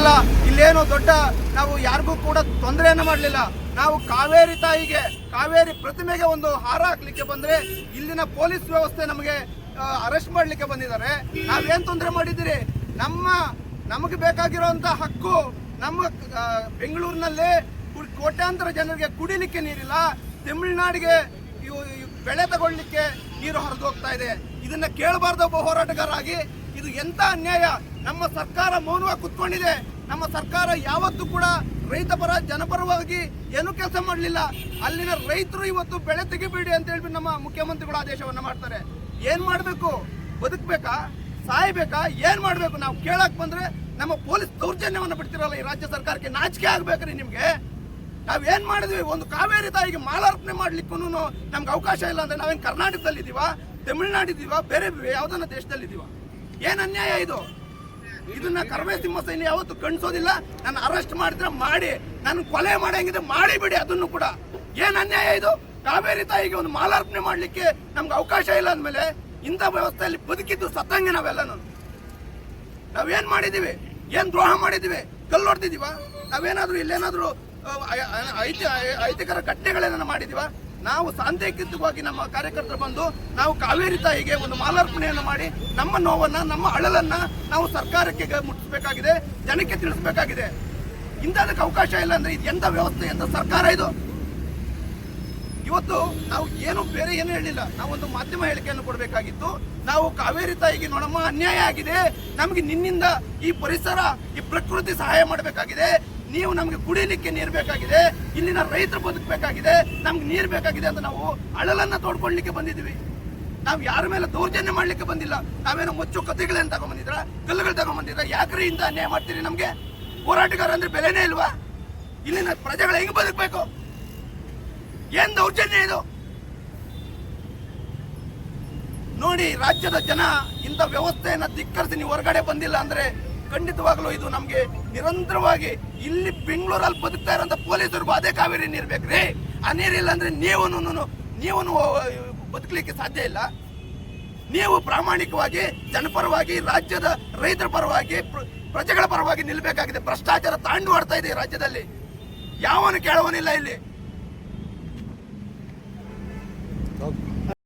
ನಾವೆಲ್ಲ ಇಲ್ಲೇನೋ ದೊಡ್ಡ ನಾವು ಯಾರಿಗೂ ಕೂಡ ತೊಂದರೆಯನ್ನು ಮಾಡಲಿಲ್ಲ. ನಾವು ಕಾವೇರಿ ತಾಯಿಗೆ, ಕಾವೇರಿ ಪ್ರತಿಮೆಗೆ ಒಂದು ಹಾರ ಹಾಕ್ಲಿಕ್ಕೆ ಬಂದ್ರೆ ಇಲ್ಲಿನ ಪೊಲೀಸ್ ವ್ಯವಸ್ಥೆ ನಮಗೆ ಅರೆಸ್ಟ್ ಮಾಡಲಿಕ್ಕೆ ಬಂದಿದ್ದಾರೆ. ನಾವೇನ್ ತೊಂದರೆ ಮಾಡಿದ್ದೀರಿ? ನಮಗೆ ಬೇಕಾಗಿರುವಂತ ಹಕ್ಕು, ನಮ್ಮ ಬೆಂಗಳೂರಿನಲ್ಲಿ ಕೋಟ್ಯಾಂತರ ಜನರಿಗೆ ಕುಡಿಲಿಕ್ಕೆ ನೀರಿಲ್ಲ, ತಮಿಳುನಾಡಿಗೆ ಬೆಳೆ ತಗೊಳ್ಳಿಕ್ಕೆ ನೀರು ಹರಿದು ಹೋಗ್ತಾ ಇದೆ. ಇದನ್ನ ಕೇಳಬಾರ್ದು ಒಬ್ಬ ಹೋರಾಟಗಾರರಾಗಿ. ಇದು ಎಂತ ಅನ್ಯಾಯ! ನಮ್ಮ ಸರ್ಕಾರ ಮೌನವಾಗಿ ಕುತ್ಕೊಂಡಿದೆ. ನಮ್ಮ ಸರ್ಕಾರ ಯಾವತ್ತೂ ಕೂಡ ರೈತ ಪರ, ಜನಪರವಾಗಿ ಏನು ಕೆಲಸ ಮಾಡಲಿಲ್ಲ. ಅಲ್ಲಿನ ರೈತರು ಇವತ್ತು ಬೆಳೆ ತೆಗಿಬೇಡಿ ಅಂತ ಹೇಳ್ಬಿಟ್ಟು ನಮ್ಮ ಮುಖ್ಯಮಂತ್ರಿಗಳು ಆದೇಶವನ್ನ ಮಾಡ್ತಾರೆ. ಏನ್ ಮಾಡ್ಬೇಕು? ಬದುಕಬೇಕಾ? ಸಾಯ್ಬೇಕಾ? ಏನ್ ಮಾಡ್ಬೇಕು? ನಾವು ಕೇಳಕ್ ಬಂದ್ರೆ ನಮ್ಮ ಪೊಲೀಸ್ ದೌರ್ಜನ್ಯವನ್ನು ಬಿಡ್ತಿರಲ್ಲ. ಈ ರಾಜ್ಯ ಸರ್ಕಾರಕ್ಕೆ ನಾಚಿಕೆ ಆಗ್ಬೇಕ್ರಿ ನಿಮ್ಗೆ. ನಾವೇನ್ ಮಾಡಿದ್ವಿ? ಒಂದು ಕಾವೇರಿ ತಾಯಿಗೆ ಮಾಲಾರ್ಪಣೆ ಮಾಡ್ಲಿಕ್ಕೂ ನಮ್ಗೆ ಅವಕಾಶ ಇಲ್ಲ ಅಂದ್ರೆ ನಾವೇನ್ ಕರ್ನಾಟಕದಲ್ಲಿ ಇದೀವಾ, ತಮಿಳುನಾಡಿದೀವಾ, ಬೇರೆ ಯಾವ್ದನ್ನ ದೇಶದಲ್ಲಿದೀವಾ? ಏನ್ ಅನ್ಯಾಯ ಇದು? ಇದನ್ನ ಕರವೇ ಸಿಂಹ ಸೈನ್ಯ ಯಾವತ್ತು ಕಣ್ಸೋದಿಲ್ಲ. ನಾನು ಅರೆಸ್ಟ್ ಮಾಡಿದ್ರೆ ಮಾಡಿ, ನಾನು ಕೊಲೆ ಮಾಡಂಗಿದ್ರೆ ಮಾಡಿ ಬಿಡಿ, ಅದನ್ನು ಕೂಡ. ಏನ್ ಅನ್ಯಾಯ ಇದು? ಕಾವೇರಿ ತಾಯಿಗೆ ಒಂದು ಮಾಲಾರ್ಪಣೆ ಮಾಡ್ಲಿಕ್ಕೆ ನಮ್ಗೆ ಅವಕಾಶ ಇಲ್ಲ ಅಂದ್ಮೇಲೆ ಇಂಥ ವ್ಯವಸ್ಥೆಯಲ್ಲಿ ಬದುಕಿದ್ದು ಸತ್ತಂಗೆ ನಾವೆಲ್ಲನೂ. ನಾವೇನ್ ಮಾಡಿದೀವಿ? ಏನ್ ದ್ರೋಹ ಮಾಡಿದೀವಿ? ಕಲ್ಲು ಹೊಡೆದಿದೀವ? ನಾವೇನಾದ್ರೂ ಇಲ್ಲೇನಾದ್ರೂ ಐತಿಕರ ಘಟನೆಗಳನ್ನ ಮಾಡಿದೀವ? ನಾವು ಶಾಂತಿಯುತವಾಗಿ ನಮ್ಮ ಕಾರ್ಯಕರ್ತರು ಬಂದು ನಾವು ಕಾವೇರಿ ತಾಯಿಗೆ ಒಂದು ಮಾಲಾರ್ಪಣೆಯನ್ನು ಮಾಡಿ ನಮ್ಮ ನೋವನ್ನ, ನಮ್ಮ ಅಳಲನ್ನ ನಾವು ಸರ್ಕಾರಕ್ಕೆ ಮುಟ್ಟಿಸಬೇಕಾಗಿದೆ, ಜನಕ್ಕೆ ತಿಳಿಸಬೇಕಾಗಿದೆ. ಇಂಥದಕ್ಕೆ ಅವಕಾಶ ಇಲ್ಲ ಅಂದ್ರೆ ಇದು ಎಂತ ವ್ಯವಸ್ಥೆ, ಎಂತ ಸರ್ಕಾರ ಇದು? ಇವತ್ತು ನಾವು ಏನು ಬೇರೆ ಏನು ಹೇಳಿಲ್ಲ, ನಾವೊಂದು ಮಾಧ್ಯಮ ಹೇಳಿಕೆಯನ್ನು ಕೊಡಬೇಕಾಗಿತ್ತು. ನಾವು ಕಾವೇರಿ ತಾಯಿಗೆ ನೋಡಮ್ಮ ಅನ್ಯಾಯ ಆಗಿದೆ, ನಮಗೆ ನಿನ್ನಿಂದ ಈ ಪರಿಸರ, ಈ ಪ್ರಕೃತಿ ಸಹಾಯ ಮಾಡಬೇಕಾಗಿದೆ, ನೀವು ನಮ್ಗೆ ಕುಡಿಯಲಿಕ್ಕೆ ನೀರು ಬೇಕಾಗಿದೆ, ಇಲ್ಲಿನ ರೈತರು ಬದುಕಬೇಕಾಗಿದೆ, ನಮ್ಗೆ ನೀರು ಬೇಕಾಗಿದೆ ಅಂತ ನಾವು ಅಳಲನ್ನ ತೋಡ್ಕೊಳ್ಲಿಕ್ಕೆ ಬಂದಿದ್ವಿ. ನಾವು ಯಾರ ಮೇಲೆ ದೌರ್ಜನ್ಯ ಮಾಡ್ಲಿಕ್ಕೆ ಬಂದಿಲ್ಲ. ನಾವೇನೋ ಮುಚ್ಚು ಕಥೆಗಳೇನು ತಗೊಂಡ್ಬಂದಿದ್ರ, ಕಲ್ಲುಗಳು ತಗೊಂಡ್ಬಂದಿದ್ರ? ಯಾಕ್ರಿ ಇಂತ ಅನ್ಯಾಯ ಮಾಡ್ತೀರಿ? ನಮ್ಗೆ ಹೋರಾಟಗಾರ ಅಂದ್ರೆ ಬೆಲೆನೇ ಇಲ್ವಾ? ಇಲ್ಲಿನ ಪ್ರಜೆಗಳು ಹೆಂಗ್ ಬದುಕಬೇಕು? ಏನ್ ದೌರ್ಜನ್ಯ ಇದು? ನೋಡಿ, ರಾಜ್ಯದ ಜನ ಇಂಥ ವ್ಯವಸ್ಥೆಯನ್ನ ಧಿಕ್ಕರಿಸಿ ನೀವು ಹೊರಗಡೆ ಬಂದಿಲ್ಲ ಅಂದ್ರೆ ಖಂಡಿತವಾಗ್ಲೂ ಇದು ನಮ್ಗೆ ನಿರಂತರವಾಗಿ ಇಲ್ಲಿ ಬೆಂಗಳೂರಲ್ಲಿ ಬದುಕ್ತಾ ಇರೋಂಥ ಪೊಲೀಸರಿಗೂ ಅದೇ ಕಾವೇರಿ ನೀರು ಬೇಕ್ರಿ. ಆ ನೀರಿಲ್ಲ ಅಂದ್ರೆ ನೀವು ಬದುಕಲಿಕ್ಕೆ ಸಾಧ್ಯ ಇಲ್ಲ. ನೀವು ಪ್ರಾಮಾಣಿಕವಾಗಿ ಜನಪರವಾಗಿ, ರಾಜ್ಯದ ರೈತರ ಪರವಾಗಿ, ಪ್ರಜೆಗಳ ಪರವಾಗಿ ನಿಲ್ಬೇಕಾಗಿದೆ. ಭ್ರಷ್ಟಾಚಾರ ತಾಂಡವಾಡ್ತಾ ಇದೆ ಈ ರಾಜ್ಯದಲ್ಲಿ. ಯಾವನು ಕೇಳವನಿಲ್ಲ ಇಲ್ಲಿ.